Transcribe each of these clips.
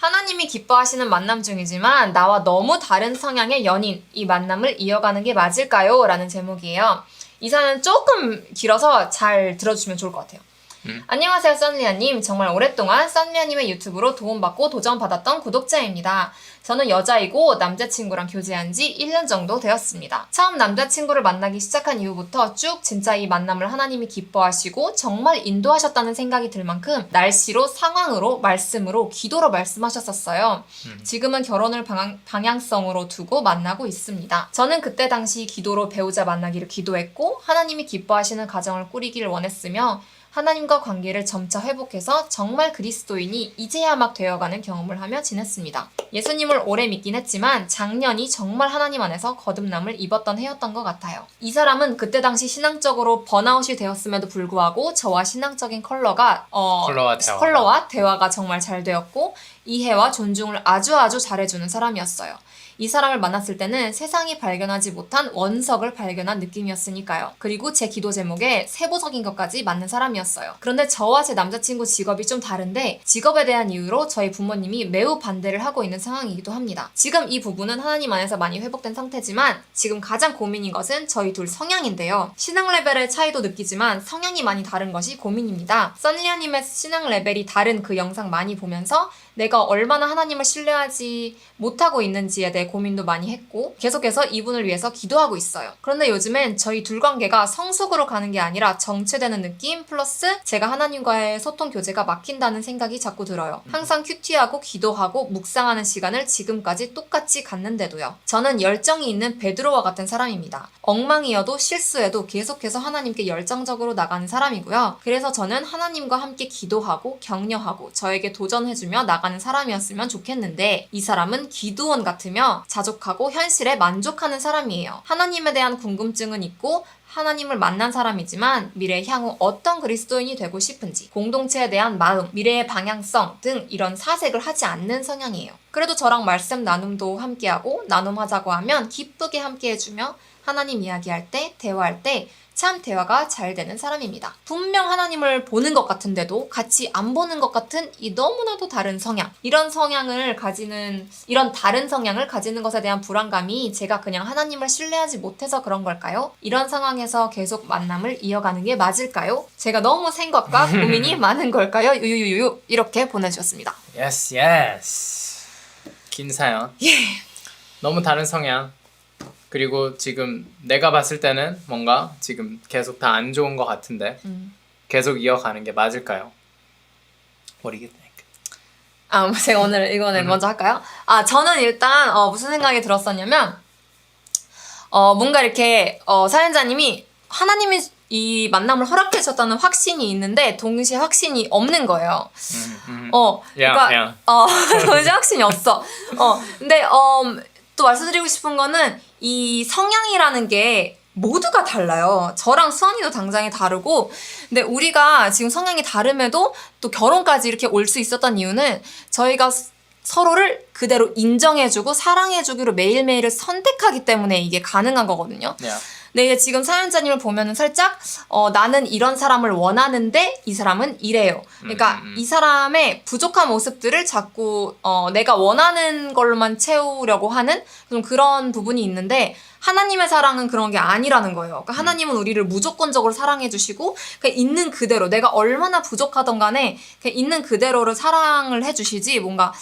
하나님이 기뻐하시는 만남 중이지만 나와 너무 다른 성향의 연인, 이 만남을 이어가는 게 맞을까요? 라는 제목이에요. 이 사연은 조금 길어서 잘 들어주시면 좋을 것 같아요. 안녕하세요, 썬리아님. 정말 오랫동안 썬리아님의 유튜브로 도움받고 도전받았던 구독자입니다. 저는 여자이고 남자친구랑 교제한 지 1년 정도 되었습니다. 처음 남자친구를 만나기 시작한 이후부터 쭉 진짜 이 만남을 하나님이 기뻐하시고 정말 인도하셨다는 생각이 들 만큼 날씨로, 상황으로, 말씀으로, 기도로 말씀하셨었어요. 지금은 결혼을 방향성으로 두고 만나고 있습니다. 저는 그때 당시 기도로 배우자 만나기를 기도했고 하나님이 기뻐하시는 가정을 꾸리기를 원했으며 하나님과 관계를 점차 회복해서 정말 그리스도인이 이제야 막 되어가는 경험을 하며 지냈습니다. 예수님을 오래 믿긴 했지만 작년이 정말 하나님 안에서 거듭남을 입었던 해였던 것 같아요. 이 사람은 그때 당시 신앙적으로 번아웃이 되었음에도 불구하고 저와 신앙적인 컬러와 대화가 정말 잘 되었고 이해와 존중을 아주 잘해주는 사람이었어요. 이 사람을 만났을 때는 세상이 발견하지 못한 원석을 발견한 느낌이었으니까요. 그리고 제 기도 제목에 세부적인 것까지 맞는 사람이었어요. 그런데 저와 제 남자친구 직업이 좀 다른데 직업에 대한 이유로 저희 부모님이 매우 반대를 하고 있는 상황이기도 합니다. 지금 이 부분은 하나님 안에서 많이 회복된 상태지만 지금 가장 고민인 것은 저희 둘 성향인데요. 신앙 레벨의 차이도 느끼지만 성향이 많이 다른 것이 고민입니다. 썬리아님의 신앙 레벨이 다른 그 영상 많이 보면서 내가 얼마나 하나님을 신뢰하지 못하고 있는지에 대해 고민도 많이 했고 계속해서 이분을 위해서 기도하고 있어요. 그런데 요즘엔 저희 둘 관계가 성숙으로 가는 게 아니라 정체되는 느낌 플러스 제가 하나님과의 소통 교제가 막힌다는 생각이 자꾸 들어요. 항상 큐티하고 기도하고 묵상하는 시간을 지금까지 똑같이 갖는데도요. 저는 열정이 있는 베드로와 같은 사람입니다. 엉망이어도 실수해도 계속해서 하나님께 열정적으로 나가는 사람이고요. 그래서 저는 하나님과 함께 기도하고 격려하고 저에게 도전해주며 나가는 사람이었으면 좋겠는데 이 사람은 기도원 같으며 자족하고 현실에 만족하는 사람이에요. 하나님에 대한 궁금증은 있고 하나님을 만난 사람이지만 미래 향후 어떤 그리스도인이 되고 싶은지, 공동체에 대한 마음, 미래의 방향성 등 이런 사색을 하지 않는 성향이에요. 그래도 저랑 말씀 나눔도 함께하고 나눔하자고 하면 기쁘게 함께해주며 하나님 이야기할 때, 대화할 때 참 대화가 잘 되는 사람입니다. 분명 하나님을 보는 것 같은데도 같이 안 보는 것 같은 이 너무나도 다른 성향. 이런 다른 성향을 가지는 것에 대한 불안감이 제가 그냥 하나님을 신뢰하지 못해서 그런 걸까요? 이런 상황에서 계속 만남을 이어가는 게 맞을까요? 제가 너무 생각과 고민이 많은 걸까요? 유유유유 이렇게 보내주셨습니다. Yes. 긴 사연. 너무 다른 성향. 그리고 지금 내가 봤을 때는 뭔가 지금 계속 다 안 좋은 것 같은데 계속 이어가는 게 맞을까요? What do you think? 제가 오늘 이거는 먼저 할까요? 저는 일단 무슨 생각이 들었었냐면 뭔가 이렇게 사연자님이 하나님이 이 만남을 허락해 주셨다는 확신이 있는데 동시에 확신이 없는 거예요. 그러니까 동시에 확신이 없어. 근데 또 말씀드리고 싶은 거는 이 성향이라는 게 모두가 달라요. 저랑 수환이도 당장이 다르고 근데 우리가 지금 성향이 다름에도 또 결혼까지 이렇게 올 수 있었던 이유는 저희가 서로를 그대로 인정해주고 사랑해주기로 매일매일을 선택하기 때문에 이게 가능한 거거든요. 근데 이제 지금 사연자님을 보면은 살짝 나는 이런 사람을 원하는데 이 사람은 이래요. 그러니까 이 사람의 부족한 모습들을 자꾸 내가 원하는 걸로만 채우려고 하는 좀 그런 부분이 있는데 하나님의 사랑은 그런 게 아니라는 거예요. 그러니까 하나님은 우리를 무조건적으로 사랑해 주시고 그냥 있는 그대로 내가 얼마나 부족하던 간에 그냥 있는 그대로를 사랑을 해 주시지 뭔가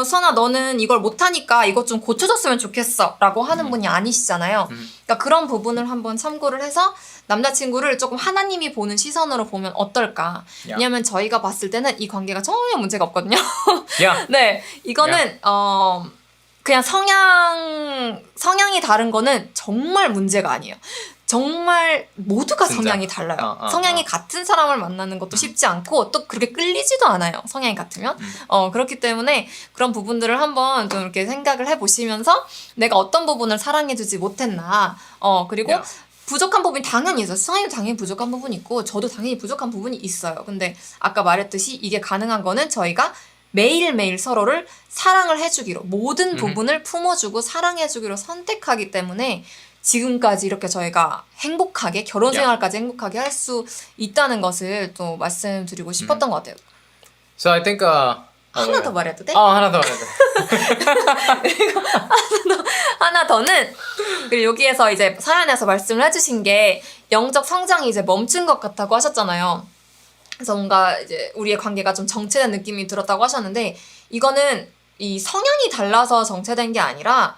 수아나 너는 이걸 못하니까 이것 좀 고쳐줬으면 좋겠어 라고 하는 분이 아니시잖아요. 그러니까 그런 부분을 한번 참고를 해서 남자친구를 조금 하나님이 보는 시선으로 보면 어떨까. 왜냐면 저희가 봤을 때는 이 관계가 전혀 문제가 없거든요. 네, 이거는 그냥 성향이 다른 거는 정말 문제가 아니에요. 정말 모두가 진짜? 성향이 달라요. 성향이 같은 사람을 만나는 것도 쉽지 않고 또 그렇게 끌리지도 않아요. 성향이 같으면. 그렇기 때문에 그런 부분들을 한번 좀 이렇게 생각을 해보시면서 내가 어떤 부분을 사랑해주지 못했나. 그리고 부족한 부분이 당연히 있어요. 수아이도 당연히 부족한 부분이 있고 저도 당연히 부족한 부분이 있어요. 근데 아까 말했듯이 이게 가능한 거는 저희가 매일매일 서로를 사랑을 해주기로 모든 부분을 품어주고 사랑해주기로 선택하기 때문에 지금까지 이렇게 저희가 행복하게 결혼 생활까지 행복하게 할 수 있다는 것을 또 말씀드리고 싶었던 것 같아요. So I think 하나 더 말해도 돼? 하나 더 말해도 돼. 하나 더는 그리고 여기에서 이제 사연에서 말씀을 해주신 게 영적 성장이 이제 멈춘 것 같다고 하셨잖아요. 그래서 뭔가 이제 우리의 관계가 좀 정체된 느낌이 들었다고 하셨는데 이거는 이 성향이 달라서 정체된 게 아니라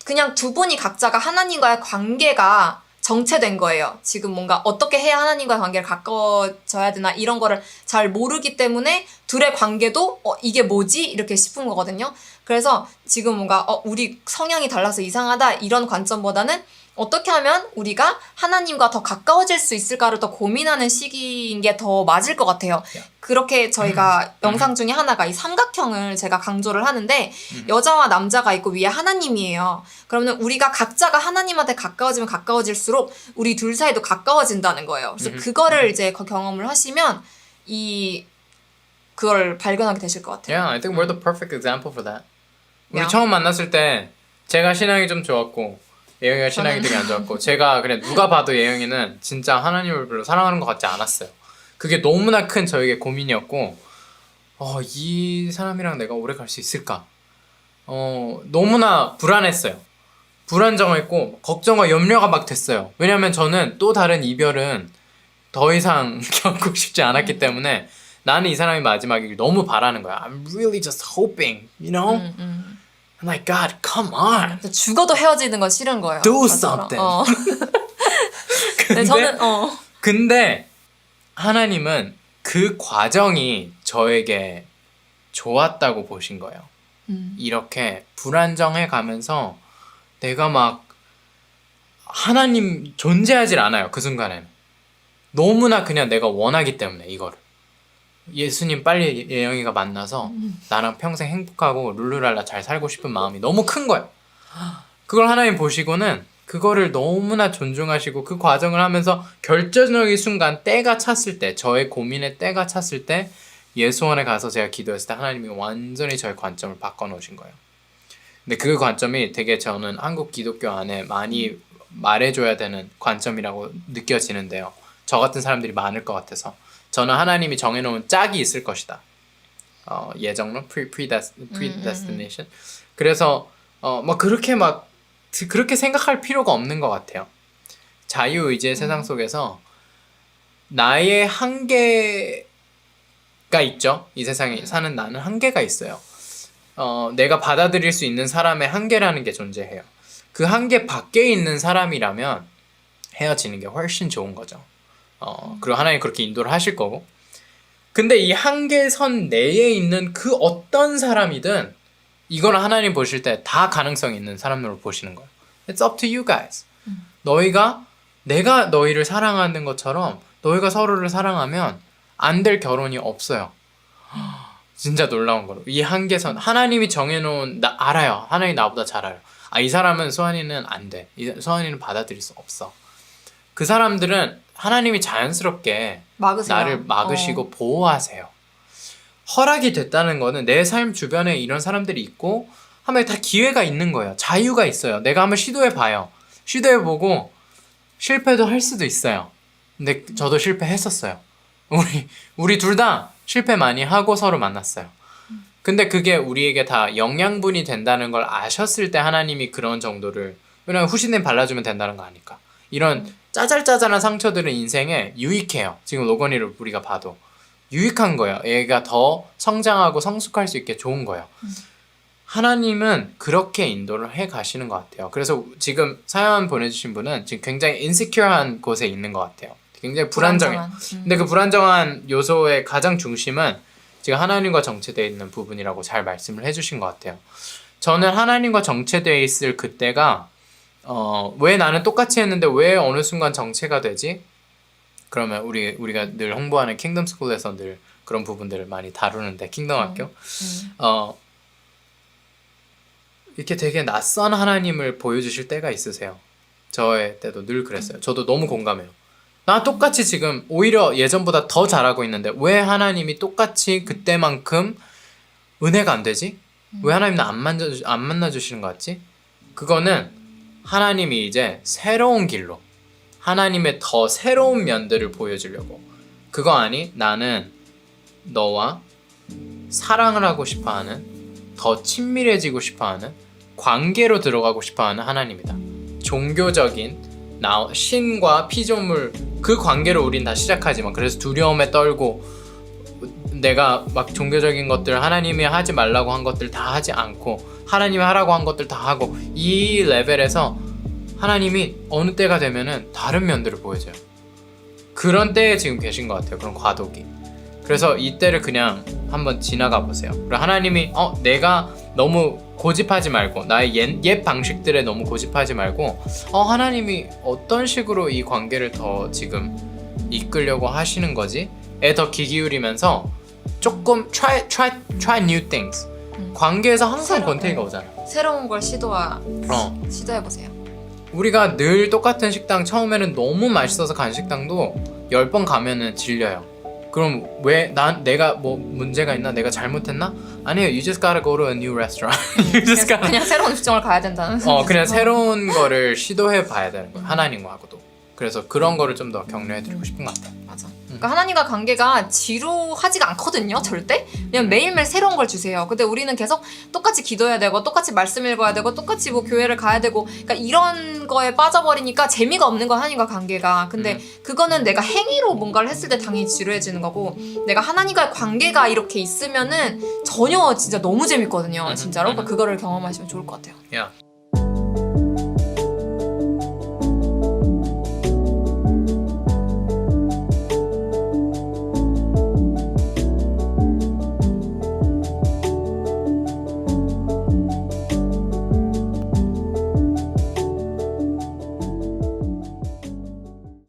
그냥 두 분이 각자가 하나님과의 관계가 정체된 거예요. 지금 뭔가 어떻게 해야 하나님과의 관계를 가까워져야 되나 이런 거를 잘 모르기 때문에 둘의 관계도 이게 뭐지? 이렇게 싶은 거거든요. 그래서 지금 뭔가 우리 성향이 달라서 이상하다 이런 관점보다는 어떻게 하면 우리가 하나님과 더 가까워질 수 있을까를 더 고민하는 시기인 게 더 맞을 것 같아요. 그렇게 저희가 영상 중에 하나가 이 삼각형을 제가 강조를 하는데 여자와 남자가 있고 위에 하나님이에요. 그러면 우리가 각자가 하나님한테 가까워지면 가까워질수록 우리 둘 사이도 가까워진다는 거예요. 그래서 그거를 이제 경험을 하시면 그걸 발견하게 되실 것 같아요. Yeah, I think we're the perfect example for that. 우리 Yeah. 처음 만났을 때 제가 신앙이 좀 좋았고 예영이가 신앙이 되게 안 좋았고 제가 그냥 누가 봐도 예영이는 진짜 하나님을 별로 사랑하는 것 같지 않았어요. 그게 너무나 큰 저에게 고민이었고 이 사람이랑 내가 오래 갈 수 있을까? 너무나 불안했어요. 불안정했고 걱정과 염려가 막 됐어요. 왜냐면 저는 또 다른 이별은 더 이상 겪고 싶지 않았기 때문에 나는 이 사람이 마지막이길 너무 바라는 거야. I'm really just hoping, you know? I'm like, God, come on. 죽어도 헤어지는 건 싫은 거예요. Do 저처럼. something. 근데 저는 근데 하나님은 그 과정이 저에게 좋았다고 보신 거예요. 이렇게 불안정해 가면서 내가 막 하나님 존재하질 않아요. 그 순간에는. 너무나 그냥 내가 원하기 때문에 이거를. 예수님 빨리 예영이가 만나서 나랑 평생 행복하고 룰루랄라 잘 살고 싶은 마음이 너무 큰 거예요. 그걸 하나님 보시고는 그거를 너무나 존중하시고 그 과정을 하면서 결정적인 순간 때가 찼을 때 저의 고민의 때가 찼을 때 예수원에 가서 제가 기도했을 때 하나님이 완전히 저의 관점을 바꿔놓으신 거예요. 근데 그 관점이 되게 저는 한국 기독교 안에 많이 말해줘야 되는 관점이라고 느껴지는데요. 저 같은 사람들이 많을 것 같아서 저는 하나님이 정해놓은 짝이 있을 것이다. 예정론 predestination. 그래서 막 그렇게 생각할 필요가 없는 것 같아요. 자유의지의 세상 속에서 나의 한계가 있죠. 이 세상에 사는 나는 한계가 있어요. 내가 받아들일 수 있는 사람의 한계라는 게 존재해요. 그 한계 밖에 있는 사람이라면 헤어지는 게 훨씬 좋은 거죠. 그리고 하나님 그렇게 인도를 하실 거고. 근데 이 한계선 내에 있는 그 어떤 사람이든 이거는 하나님 보실 때 다 가능성 있는 사람으로 보시는 거예요. It's up to you guys. 너희가 내가 너희를 사랑하는 것처럼 너희가 서로를 사랑하면 안 될 결혼이 없어요. 진짜 놀라운 거로. 이 한계선 하나님이 정해놓은 알아요. 하나님이 나보다 잘 알아요. 이 사람은 수환이는 안 돼. 수환이는 받아들일 수 없어. 그 사람들은 하나님이 자연스럽게 막으세요. 나를 막으시고 보호하세요. 허락이 됐다는 거는 내 삶 주변에 이런 사람들이 있고 하면 다 기회가 있는 거예요. 자유가 있어요. 내가 한번 시도해봐요. 시도해보고 실패도 할 수도 있어요. 근데 저도 실패했었어요. 우리 둘 다 실패 많이 하고 서로 만났어요. 근데 그게 우리에게 다 영양분이 된다는 걸 아셨을 때 하나님이 그런 정도를, 왜냐면 후신님 발라주면 된다는 거 아니까. 이런 짜잘짜잘한 상처들은 인생에 유익해요. 지금 로건이를 우리가 봐도 유익한 거예요. 얘가 더 성장하고 성숙할 수 있게 좋은 거예요. 하나님은 그렇게 인도를 해 가시는 것 같아요. 그래서 지금 사연 보내주신 분은 지금 굉장히 인시큐어한 곳에 있는 것 같아요. 굉장히 불안정해요. 근데 그 불안정한 요소의 가장 중심은 지금 하나님과 정체되어 있는 부분이라고 잘 말씀을 해주신 것 같아요. 저는 하나님과 정체되어 있을 그때가 왜 나는 똑같이 했는데 왜 어느 순간 정체가 되지? 그러면 우리가 늘 홍보하는 킹덤 스쿨에서 늘 그런 부분들을 많이 다루는데 킹덤 학교 이렇게 되게 낯선 하나님을 보여주실 때가 있으세요. 저의 때도 늘 그랬어요. 저도 너무 공감해요. 나 똑같이 지금 오히려 예전보다 더 잘하고 있는데 왜 하나님이 똑같이 그때만큼 은혜가 안 되지? 왜 하나님 나 안 만나주시는 것 같지? 그거는 하나님이 이제 새로운 길로 하나님의 더 새로운 면들을 보여주려고. 그거 아니? 나는 너와 사랑을 하고 싶어하는, 더 친밀해지고 싶어하는, 관계로 들어가고 싶어하는 하나님이다. 종교적인 신과 피조물 그 관계를 우린 다 시작하지만, 그래서 두려움에 떨고 내가 막 종교적인 것들, 하나님이 하지 말라고 한 것들 다 하지 않고 하나님이 하라고 한 것들 다 하고, 이 레벨에서 하나님이 어느 때가 되면은 다른 면들을 보여줘요. 그런 때에 지금 계신 것 같아요. 그런 과도기. 그래서 이 때를 그냥 한번 지나가 보세요. 그리고 하나님이 내가 너무 고집하지 말고, 나의 옛 방식들에 너무 고집하지 말고, 하나님이 어떤 식으로 이 관계를 더 지금 이끌려고 하시는 거지에 더 귀 기울이면서 조금 try new things. 관계에서 항상 새로운 권태기가 오잖아. 새로운 걸 시도해보세요. 우리가 늘 똑같은 식당, 처음에는 너무 맛있어서 간 식당도 10번 가면은 질려요. 그럼 왜 내가 뭐 문제가 있나? 내가 잘못했나? 아니에요. You just gotta go to a new restaurant. You just gotta... 그냥 새로운 음식점을 가야 된다는. 그냥 새로운 거를 시도해 봐야 되는 거예요. 하나님과도. 그래서 그런 거를 좀 더 격려해드리고 싶은 것 같아요. 맞아. 그러니까 하나님과 관계가 지루하지가 않거든요, 절대. 그냥 매일매일 새로운 걸 주세요. 근데 우리는 계속 똑같이 기도해야 되고, 똑같이 말씀 읽어야 되고, 똑같이 뭐 교회를 가야 되고, 그러니까 이런 거에 빠져버리니까 재미가 없는 거 하나님과 관계가. 근데 그거는 내가 행위로 뭔가를 했을 때 당연히 지루해지는 거고, 내가 하나님과의 관계가 이렇게 있으면은 전혀 진짜 너무 재밌거든요, 진짜로. 그러니까 그거를 경험하시면 좋을 것 같아요. Yeah.